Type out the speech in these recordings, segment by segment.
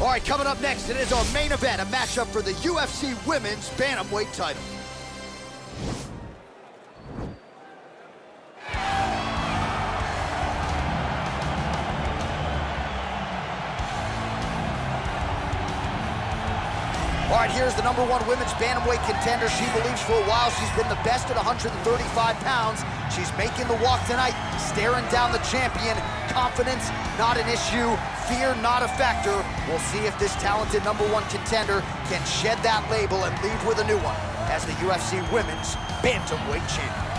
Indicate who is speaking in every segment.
Speaker 1: All right, coming up next, it is our main event, a matchup for the UFC Women's Bantamweight title. All right, here's the #1 women's bantamweight contender. She believes for a while she's been the best at 135 pounds. She's making the walk tonight, staring down the champion. Confidence, not an issue. Fear, not a factor. We'll see if this talented #1 contender can shed that label and leave with a new one as the UFC Women's Bantamweight Champion.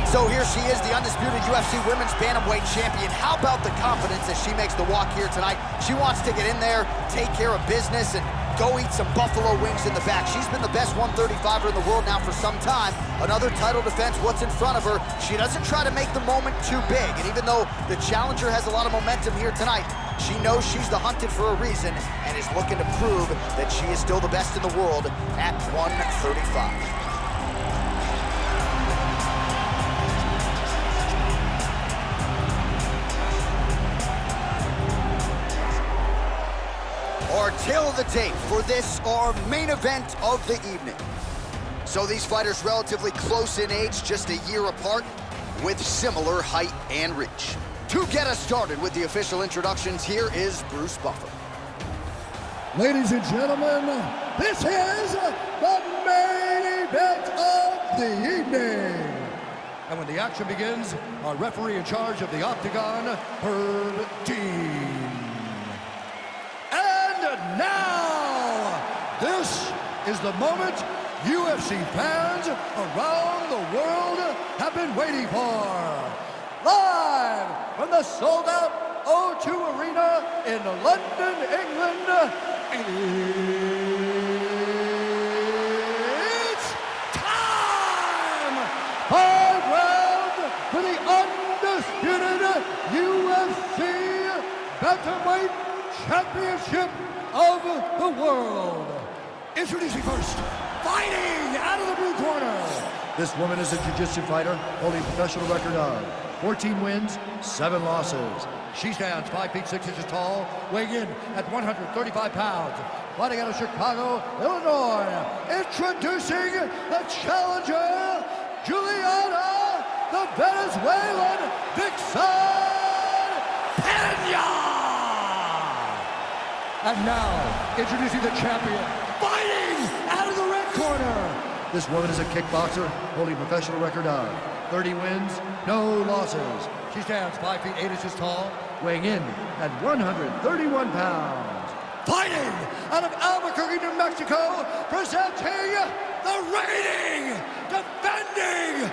Speaker 1: So here she is, the undisputed UFC Women's Bantamweight Champion. How about the confidence as she makes the walk here tonight? She wants to get in there, take care of business, and go eat some buffalo wings in the back. She's been the best 135er in the world now for some time. Another title defense, what's in front of her. She doesn't try to make the moment too big. And even though the challenger has a lot of momentum here tonight, she knows she's the hunted for a reason and is looking to prove that she is still the best in the world at 135. Our tail of the tape for this, our main event of the evening. So these fighters relatively close in age, just a year apart, with similar height and reach. To get us started with the official introductions, here is Bruce Buffer.
Speaker 2: Ladies and gentlemen, this is the main event of the evening. And when the action begins, our referee in charge of the Octagon, Herb Dean. Now, this is the moment UFC fans around the world have been waiting for. Live from the sold-out O2 Arena in London, England, it's time! 5 rounds for the undisputed UFC Bantamweight Championship of the world. Introducing first, fighting out of the blue corner. This woman is a jiu-jitsu fighter holding a professional record of 14 wins, 7 losses. She stands 5 feet 6 inches tall, weighing in at 135 pounds. Fighting out of Chicago, Illinois. Introducing the challenger, Juliana, the Venezuelan Vixen Peña. And now, introducing the champion, fighting out of the red corner. This woman is a kickboxer holding a professional record of 30 wins, no losses. She stands 5 feet 8 inches tall, weighing in at 131 pounds. Fighting out of Albuquerque, New Mexico, presenting the reigning, defending,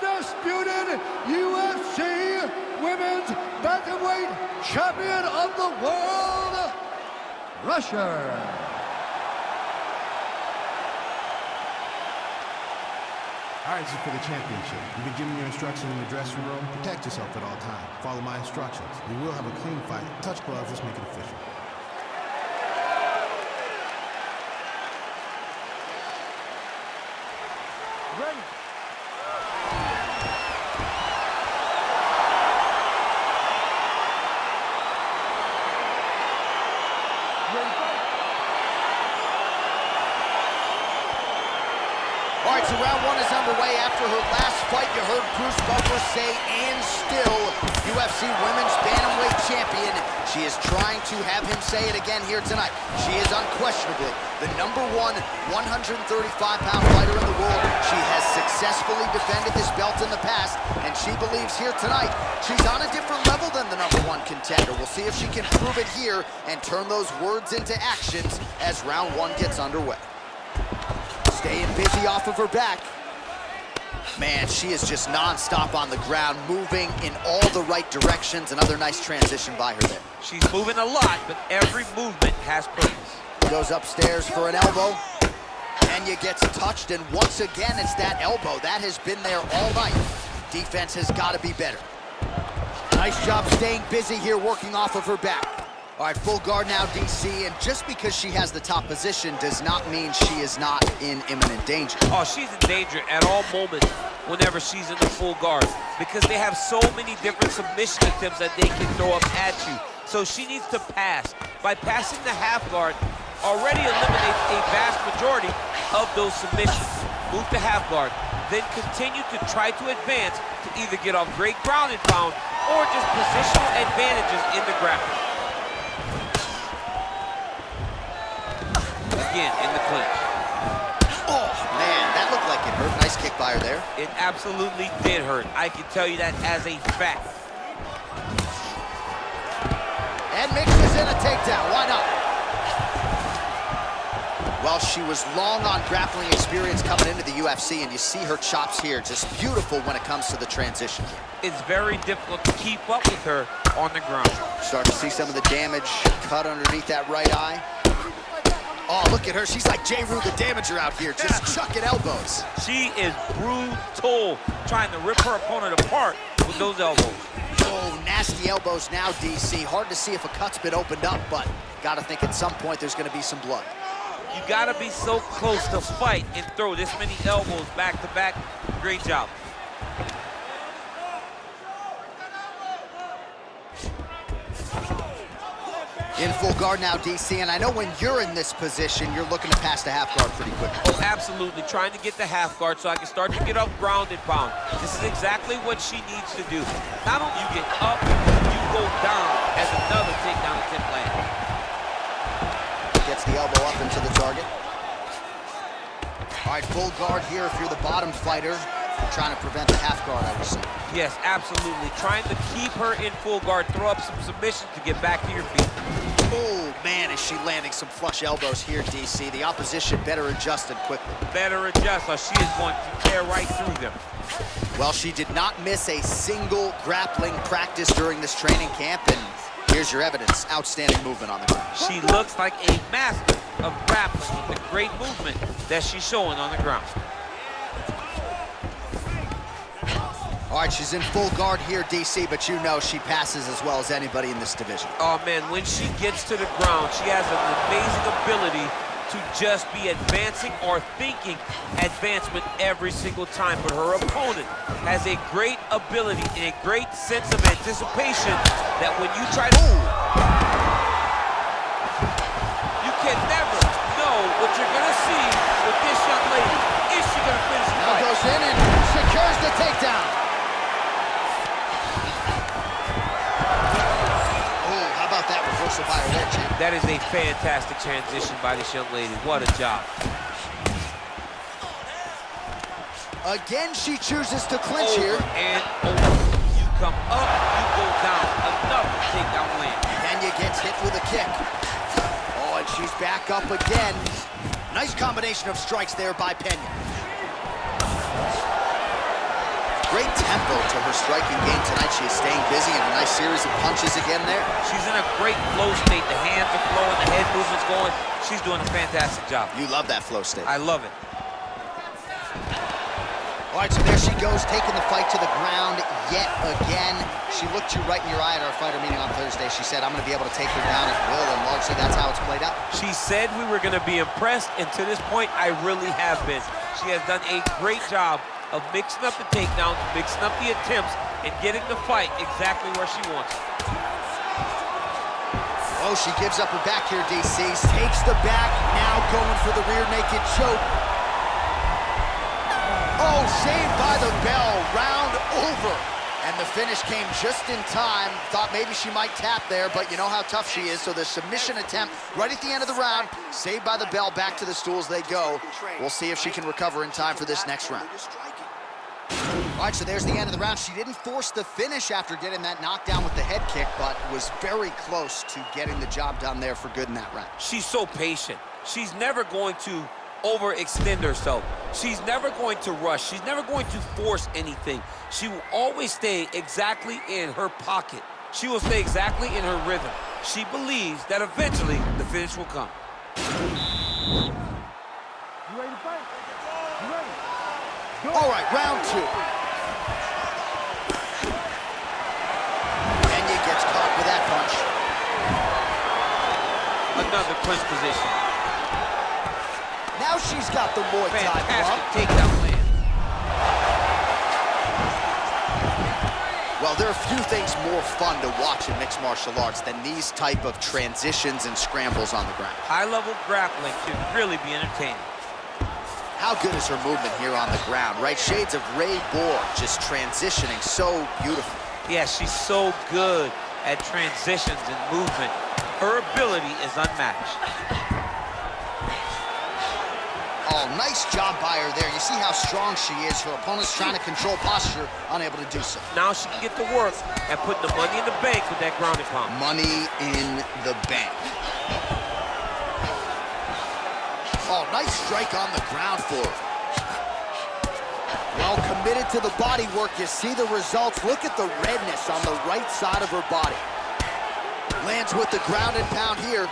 Speaker 2: undisputed UFC Women's Bantamweight Champion of the World, Russia.
Speaker 3: All right, this is for the championship. You've been given your instructions in the dressing room. Protect yourself at all times. Follow my instructions. We will have a clean fight. Touch gloves, let's make it official.
Speaker 2: Ready.
Speaker 1: All right, so round 1 is underway. After her last fight, you heard Bruce Buffer say, and still, UFC Women's Bantamweight Champion. She is trying to have him say it again here tonight. She is unquestionably the #1 135-pound fighter in the world. She has successfully defended this belt in the past, and she believes here tonight she's on a different level than the #1 contender. We'll see if she can prove it here and turn those words into actions as round 1 gets underway. Staying busy off of her back. Man, she is just non-stop on the ground, moving in all the right directions. Another nice transition by her there.
Speaker 4: She's moving a lot, but every movement has purpose.
Speaker 1: Goes upstairs for an elbow. And Pena gets touched, and once again, it's that elbow. That has been there all night. Defense has got to be better. Nice job staying busy here, working off of her back. All right, full guard now, DC, and just because she has the top position does not mean she is not in imminent danger.
Speaker 4: Oh, she's in danger at all moments whenever she's in the full guard because they have so many different submission attempts that they can throw up at you. So she needs to pass. By passing the half guard, already eliminates a vast majority of those submissions. Move to half guard, then continue to try to advance to either get off great ground and pound or just positional advantages in the grappling. Again, in the clinch.
Speaker 1: Oh, man, that looked like it hurt. Nice kick by her there.
Speaker 4: It absolutely did hurt. I can tell you that as a fact.
Speaker 1: And mixes in a takedown. Why not? Well, she was long on grappling experience coming into the UFC, and you see her chops here. Just beautiful when it comes to the transition.
Speaker 4: It's very difficult to keep up with her on the ground.
Speaker 1: Start to see some of the damage cut underneath that right eye. Oh, look at her. She's like J. Rue the Damager out here, just chucking elbows.
Speaker 4: She is brutal, trying to rip her opponent apart with those elbows.
Speaker 1: Oh, nasty elbows now, DC. Hard to see if a cut's been opened up, but got to think at some point there's going to be some blood.
Speaker 4: You got to be so close to fight and throw this many elbows back to back. Great job.
Speaker 1: In full guard now, DC, and I know when you're in this position, you're looking to pass the half guard pretty quickly.
Speaker 4: Oh, absolutely. Trying to get the half guard so I can start to get up ground and pound. This is exactly what she needs to do. Not only you get up, you go down as another takedown attempt lands.
Speaker 1: Gets the elbow up into the target. All right, full guard here if you're the bottom fighter. Trying to prevent the half guard, I would say.
Speaker 4: Yes, absolutely. Trying to keep her in full guard, throw up some submissions to get back to your feet.
Speaker 1: Oh, man, is she landing some flush elbows here, DC. The opposition better adjusted quickly.
Speaker 4: Better adjust or she is going to tear right through them.
Speaker 1: Well, she did not miss a single grappling practice during this training camp, and here's your evidence. Outstanding movement on the ground.
Speaker 4: She looks like a master of grappling with the great movement that she's showing on the ground.
Speaker 1: All right, she's in full guard here, DC, but you know she passes as well as anybody in this division.
Speaker 4: Oh, man, when she gets to the ground, she has an amazing ability to just be advancing or thinking advancement every single time. But her opponent has a great ability and a great sense of anticipation that when you try to... You can never know what you're going to see with this young lady. Is she going to finish the fight?
Speaker 1: Now goes in and secures the takedown. That reversal by her there, champ.
Speaker 4: That is a fantastic transition by this young lady. What a job.
Speaker 1: Again, she chooses to clinch
Speaker 4: Over
Speaker 1: here.
Speaker 4: and over. You come up, you go down. Another takedown win.
Speaker 1: Pena gets hit with a kick. Oh, and she's back up again. Nice combination of strikes there by Pena. Great tempo to her striking game tonight. She is staying busy in a nice series of punches again there.
Speaker 4: She's in a great flow state. The hands are flowing, the head movement's going. She's doing a fantastic job.
Speaker 1: You love that flow state.
Speaker 4: I love it.
Speaker 1: All right, so there she goes, taking the fight to the ground yet again. She looked you right in your eye at our fighter meeting on Thursday. She said, I'm going to be able to take her down at will, and largely that's how it's played out. She
Speaker 4: said we were going to be impressed, and to this point, I really have been. She has done a great job of mixing up the takedowns, mixing up the attempts, and getting the fight exactly where she wants it.
Speaker 1: Oh, she gives up her back here, DC. Takes the back, now going for the rear naked choke. Oh, saved by the bell, round over. And the finish came just in time. Thought maybe she might tap there, but you know how tough she is. So the submission attempt right at the end of the round, saved by the bell, back to the stools they go. We'll see if she can recover in time for this next round. All right, so there's the end of the round. She didn't force the finish after getting that knockdown with the head kick, but was very close to getting the job done there for good in that round.
Speaker 4: She's so patient. She's never going to overextend herself. She's never going to rush. She's never going to force anything. She will always stay exactly in her pocket. She will stay exactly in her rhythm. She believes that eventually the finish will come.
Speaker 2: You ready to fight?
Speaker 1: All right, round 2. Kenya gets caught with that punch.
Speaker 4: Another clinch position.
Speaker 1: Now she's got the Muay Thai
Speaker 4: Fantastic
Speaker 1: club.
Speaker 4: takedown land.
Speaker 1: Well, there are few things more fun to watch in mixed martial arts than these type of transitions and scrambles on the ground.
Speaker 4: High-level grappling can really be entertaining.
Speaker 1: How good is her movement here on the ground, right? Shades of Ray Borg, just transitioning so beautifully.
Speaker 4: Yeah, she's so good at transitions and movement. Her ability is unmatched.
Speaker 1: Oh, nice job by her there. You see how strong she is. Her opponent's trying to control posture, unable to do so.
Speaker 4: Now she can get to work and put the money in the bank with that ground and pound.
Speaker 1: Money in the bank. Oh, nice strike on the ground for her. Well, committed to the body work. You see the results. Look at the redness on the right side of her body. Lands with the ground and pound here.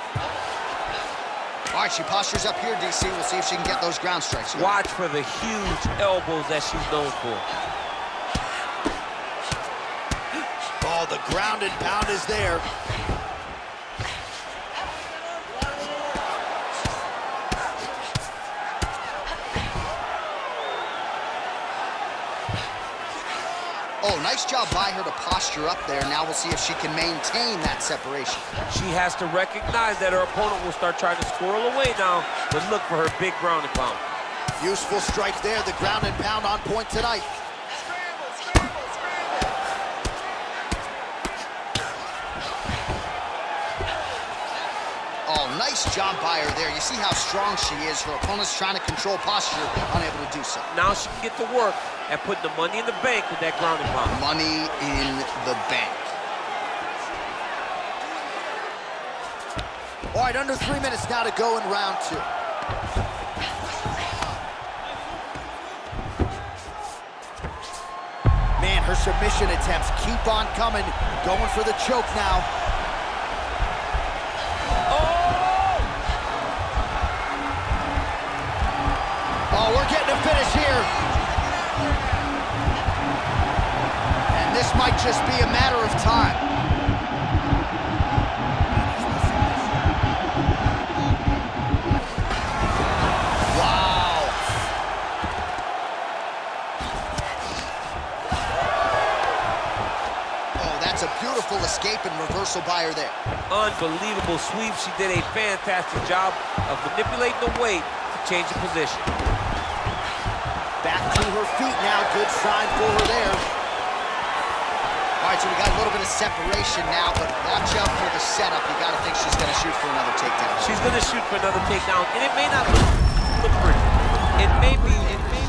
Speaker 1: All right, she postures up here, DC. We'll see if she can get those ground strikes.
Speaker 4: Watch for the huge elbows that she's known for.
Speaker 1: Oh, the ground and pound is there. Oh, nice job by her to posture up there. Now we'll see if she can maintain that separation.
Speaker 4: She has to recognize that her opponent will start trying to squirrel away now, but look for her big ground and pound.
Speaker 1: Useful strike there. The ground and pound on point tonight. Oh, nice job by her there. You see how strong she is. Her opponent's trying to control posture, unable to do so.
Speaker 4: Now she can get to work and put the money in the bank with that ground and pound.
Speaker 1: Money in the bank. All right, under 3 minutes now to go in round 2. Man, her submission attempts keep on coming. Going for the choke now. Oh, we're getting a finish here. And this might just be a matter of time. Wow. Oh, that's a beautiful escape and reversal by her there.
Speaker 4: Unbelievable sweep. She did a fantastic job of manipulating the weight to change the position.
Speaker 1: Back to her feet now. Good sign for her there. All right, so we got a little bit of separation now, but watch out for the setup. You got to think she's going to shoot for another takedown.
Speaker 4: She's going to shoot for another takedown, and it may not look pretty. It may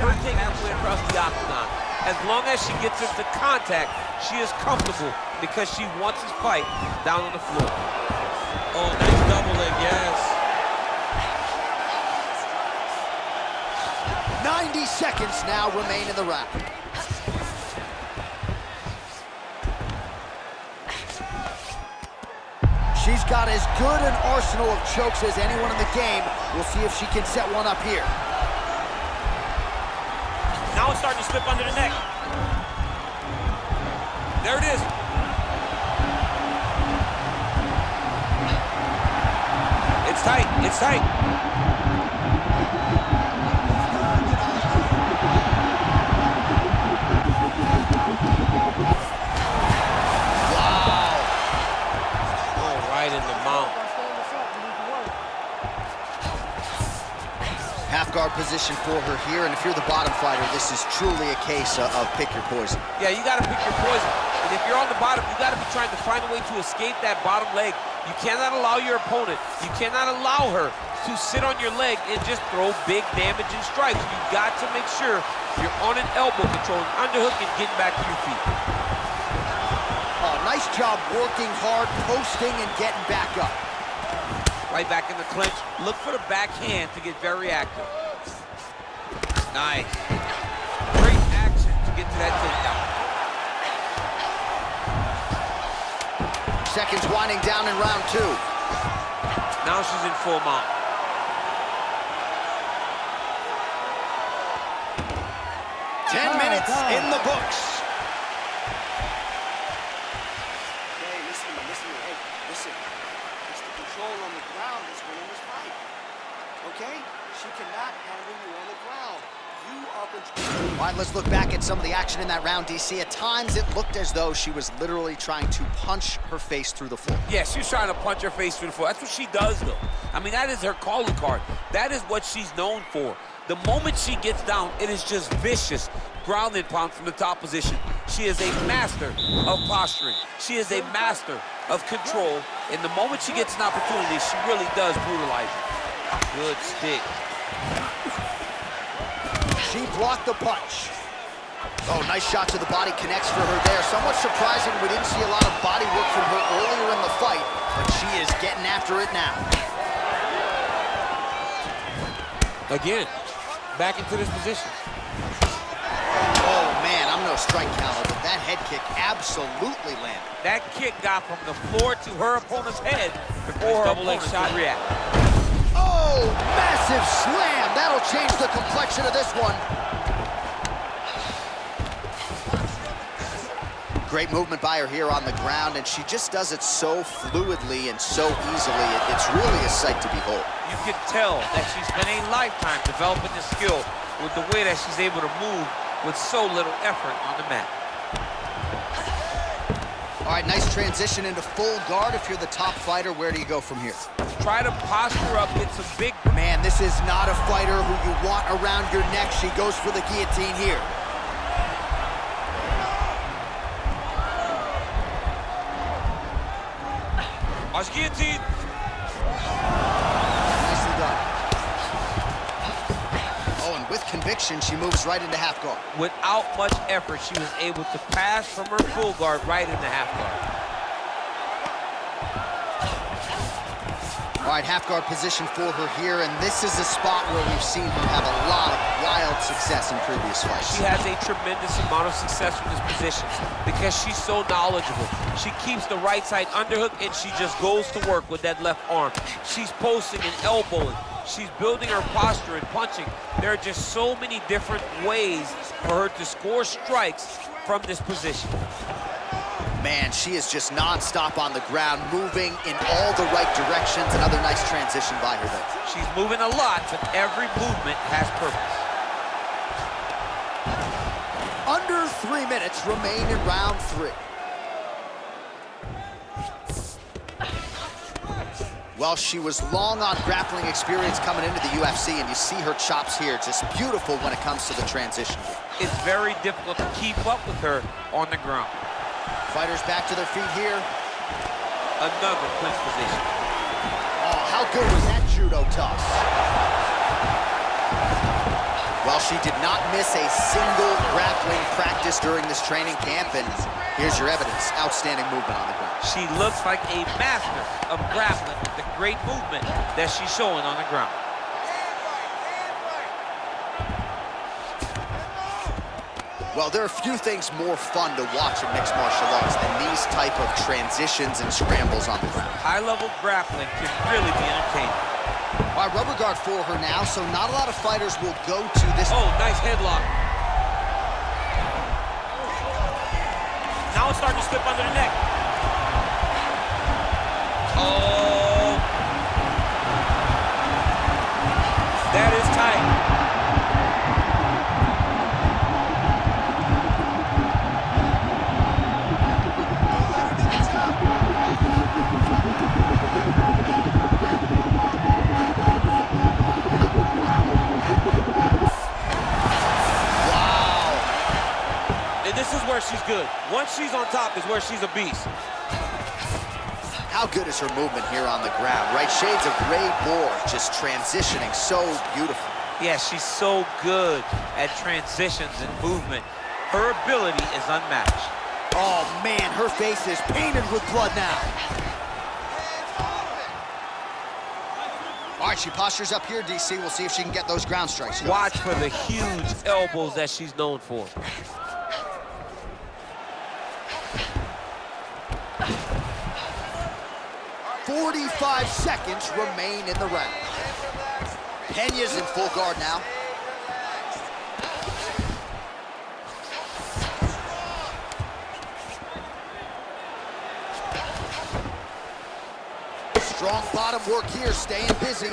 Speaker 4: her take halfway across the octagon. As long as she gets into contact, she is comfortable because she wants this fight down on the floor. Oh, nice double leg, yes.
Speaker 1: 90 seconds now remain in the round. She's got as good an arsenal of chokes as anyone in the game. We'll see if she can set one up here.
Speaker 4: Now it's starting to slip under the neck. There it is. It's tight, it's tight.
Speaker 1: Wow.
Speaker 4: Oh, right in the mount.
Speaker 1: Half guard position for her here, and if you're the bottom fighter, this is truly a case of pick your poison.
Speaker 4: Yeah, you gotta pick your poison. And if you're on the bottom, you gotta be trying to find a way to escape that bottom leg. You cannot allow your opponent, you cannot allow her to sit on your leg and just throw big damaging strikes. You got to make sure you're on an elbow control, underhook, and getting back to your feet.
Speaker 1: Oh, nice job working hard, posting, and getting back up.
Speaker 4: Right back in the clinch. Look for the backhand to get very active. Nice. Great action to get to that takedown.
Speaker 1: Seconds winding down in round 2.
Speaker 4: Now she's in full mount.
Speaker 1: 10 minutes in the books.
Speaker 5: Hey, listen to me. Hey, listen. It's the control on the ground that's winning this fight. Okay? She cannot handle you on the ground. You are controlling.
Speaker 1: All right, let's look back at some of the action in that round, DC. At times, it looked as though she was literally trying to punch her face through the floor.
Speaker 4: Yeah, she's trying to punch her face through the floor. That's what she does, though. I mean, that is her calling card. That is what she's known for. The moment she gets down, it is just vicious ground and pound from the top position. She is a master of posturing. She is a master of control. And the moment she gets an opportunity, she really does brutalize you. Good stick.
Speaker 1: She blocked the punch. Oh, nice shot to the body, connects for her there. Somewhat surprising, we didn't see a lot of body work from her earlier in the fight, but she is getting after it now.
Speaker 4: Again, back into this position.
Speaker 1: Oh, man, I'm no strike counter, but that head kick absolutely landed.
Speaker 4: That kick got from the floor to her opponent's head before her opponent could react.
Speaker 1: Oh, massive slam. That'll change the complexion of this one. Great movement by her here on the ground, and she just does it so fluidly and so easily. It's really a sight to behold.
Speaker 4: You can tell that she spent a lifetime developing this skill with the way that she's able to move with so little effort on the mat.
Speaker 1: All right, nice transition into full guard. If you're the top fighter, where do you go from here?
Speaker 4: Try to posture up, get some big...
Speaker 1: Man, this is not a fighter who you want around your neck. She goes for the guillotine here.
Speaker 4: Watch guillotine.
Speaker 1: Nicely done. Oh, and with conviction, she moves right into half guard.
Speaker 4: Without much effort, she was able to pass from her full guard right into half guard.
Speaker 1: All right, half guard position for her here, and this is a spot where we've seen her have a lot of wild success in previous fights.
Speaker 4: She has a tremendous amount of success from this position because she's so knowledgeable. She keeps the right side underhook, and she just goes to work with that left arm. She's posting and elbowing. She's building her posture and punching. There are just so many different ways for her to score strikes from this position.
Speaker 1: Man, she is just non-stop on the ground, moving in all the right directions. Another nice transition by her there.
Speaker 4: She's moving a lot, but every movement has purpose.
Speaker 1: Under 3 minutes remain in round 3. Well, she was long on grappling experience coming into the UFC, and you see her chops here, just beautiful when it comes to the transition.
Speaker 4: It's very difficult to keep up with her on the ground.
Speaker 1: Fighters back to their feet here.
Speaker 4: Another clinch position.
Speaker 1: Oh, how good was that judo toss? Well, she did not miss a single grappling practice during this training camp, and here's your evidence. Outstanding movement on the ground.
Speaker 4: She looks like a master of grappling with the great movement that she's showing on the ground.
Speaker 1: Well, there are few things more fun to watch in mixed martial arts than these type of transitions and scrambles on the ground.
Speaker 4: High-level grappling can really be entertaining.
Speaker 1: All right, rubber guard for her now, so not a lot of fighters will go to this.
Speaker 4: Oh, nice headlock. Now it's starting to slip under the neck. Oh. That is tight. This is where she's good. Once she's on top is where she's a beast.
Speaker 1: How good is her movement here on the ground, right? Shades of Ray Moore, just transitioning so beautiful.
Speaker 4: Yeah, she's so good at transitions and movement. Her ability is unmatched.
Speaker 1: Oh, man, her face is painted with blood now. All right, she postures up here, DC. We'll see if she can get those ground strikes.
Speaker 4: Watch for the huge elbows that she's known for.
Speaker 1: 45 seconds remain in the round. Pena's in full guard now. Strong bottom work here, staying busy.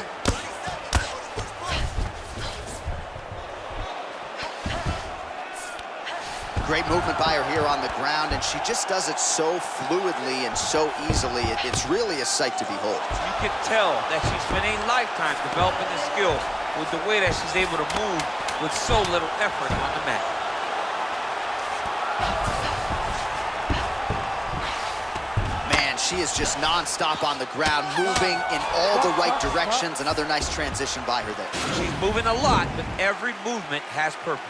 Speaker 1: Great movement by her here on the ground, and she just does it so fluidly and so easily. It's really a sight to behold.
Speaker 4: You can tell that she spent a lifetime developing the skill with the way that she's able to move with so little effort on the mat.
Speaker 1: Man, she is just non-stop on the ground, moving in all the right directions. Another nice transition by her there.
Speaker 4: She's moving a lot, but every movement has purpose.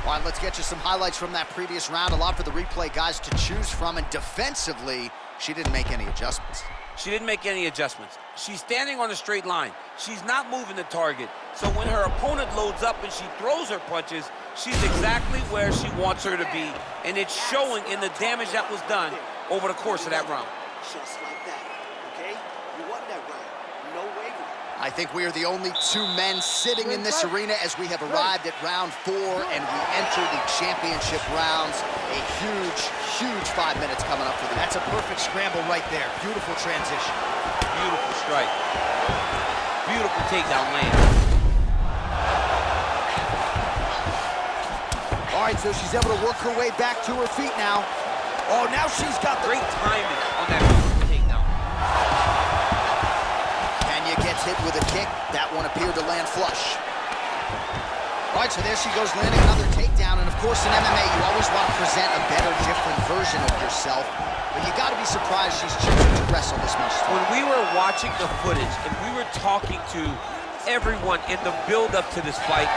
Speaker 1: All right, let's get you some highlights from that previous round. A lot for the replay guys to choose from, and defensively, she didn't make any adjustments.
Speaker 4: She didn't make any adjustments. She's standing on a straight line. She's not moving the target. So when her opponent loads up and she throws her punches, she's exactly where she wants her to be, and it's showing in the damage that was done over the course of that round.
Speaker 5: Just like that, okay? You won that round. No wavering.
Speaker 1: I think we are the only two men sitting in this arena as we have arrived at round 4 and we enter the championship rounds. A huge, huge 5 minutes coming up for them. That's a perfect scramble right there. Beautiful transition.
Speaker 4: Beautiful strike. Beautiful takedown land.
Speaker 1: All right, so she's able to work her way back to her feet now. Oh, now she's got the...
Speaker 4: Great timing on that takedown.
Speaker 1: Gets hit with a kick. That one appeared to land flush. All right, so there she goes, landing another takedown. And of course, in MMA, you always want to present a better, different version of yourself. But you got to be surprised she's choosing to wrestle this much.
Speaker 4: When we were watching the footage and we were talking to everyone in the build-up to this fight,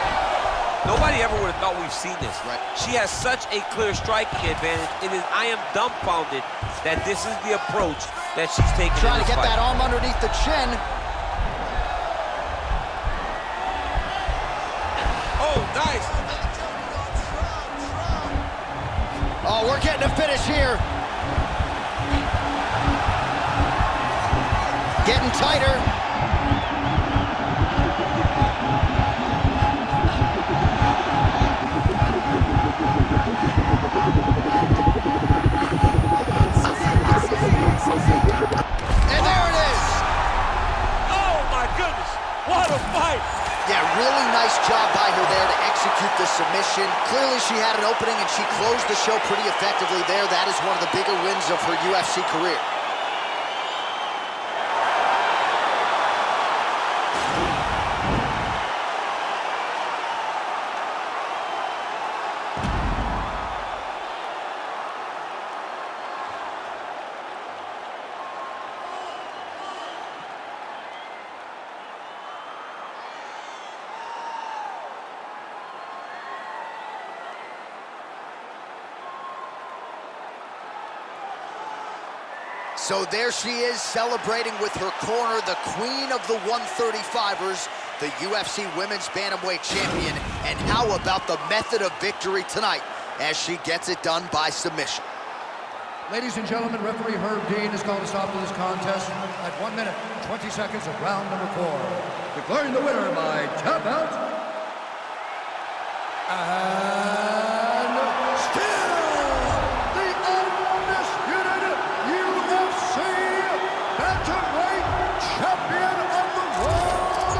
Speaker 4: nobody ever would have thought we've seen this.
Speaker 1: Right.
Speaker 4: She has such a clear striking advantage. I am dumbfounded that this is the approach that she's taking.
Speaker 1: Trying to
Speaker 4: in this
Speaker 1: get
Speaker 4: fight.
Speaker 1: that arm underneath the chin.
Speaker 4: Oh, nice.
Speaker 1: Oh, we're getting a finish here. Getting tighter. And there it is.
Speaker 4: Oh, my goodness. What a fight.
Speaker 1: Yeah, really nice job by her there to execute the submission. Clearly she had an opening and she closed the show pretty effectively there. That is one of the bigger wins of her UFC career. So there she is, celebrating with her corner, the queen of the 135ers, the UFC Women's Bantamweight Champion. And how about the method of victory tonight as she gets it done by submission?
Speaker 2: Ladies and gentlemen, referee Herb Dean has called a stop to this contest at 1 minute, 20 seconds of round number 4. Declaring the winner by tap out. And still the undisputed UFC bantamweight champion of the world,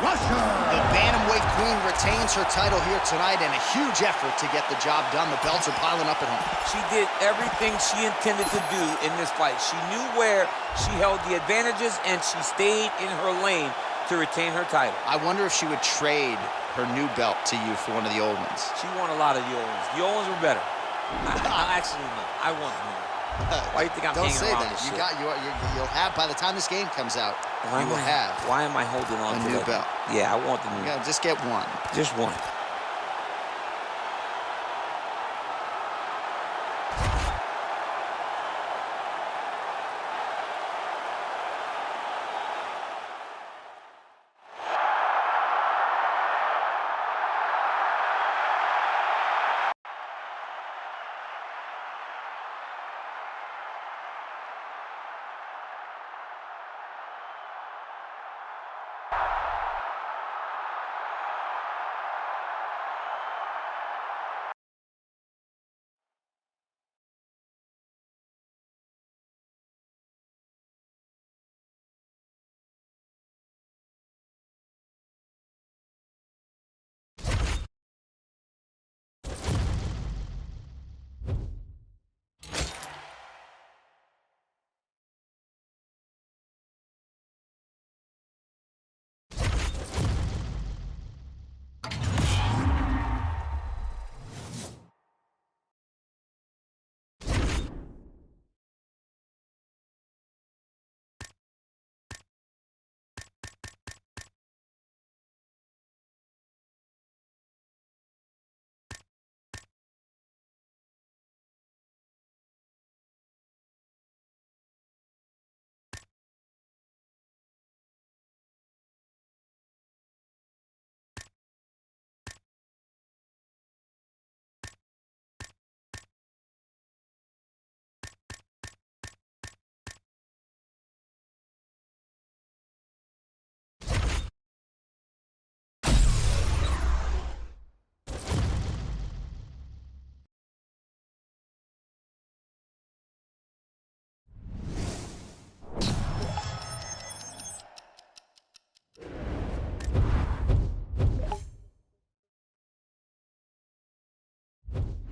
Speaker 2: Russia.
Speaker 1: The Bantamweight Queen retains her title here tonight, and a huge effort to get the job done. The belts are piling up at home.
Speaker 4: She did everything she intended to do in this fight. She knew where she held the advantages, and she stayed in her lane to retain her title.
Speaker 1: I wonder if she would trade her new belt to you for one of the old ones.
Speaker 4: She won a lot of the old ones. The old ones were better. Actually, no. I want them. Why do you think I'm
Speaker 1: Don't
Speaker 4: hanging
Speaker 1: say
Speaker 4: around
Speaker 1: that.
Speaker 4: this shit?
Speaker 1: You'll have, by the time this game comes out,
Speaker 4: Why
Speaker 1: you
Speaker 4: am
Speaker 1: will
Speaker 4: I-
Speaker 1: have
Speaker 4: Why am I holding on
Speaker 1: a
Speaker 4: to
Speaker 1: new
Speaker 4: that?
Speaker 1: belt.
Speaker 4: Yeah, I want the new.
Speaker 1: Yeah, just get one.
Speaker 4: Just one.
Speaker 2: You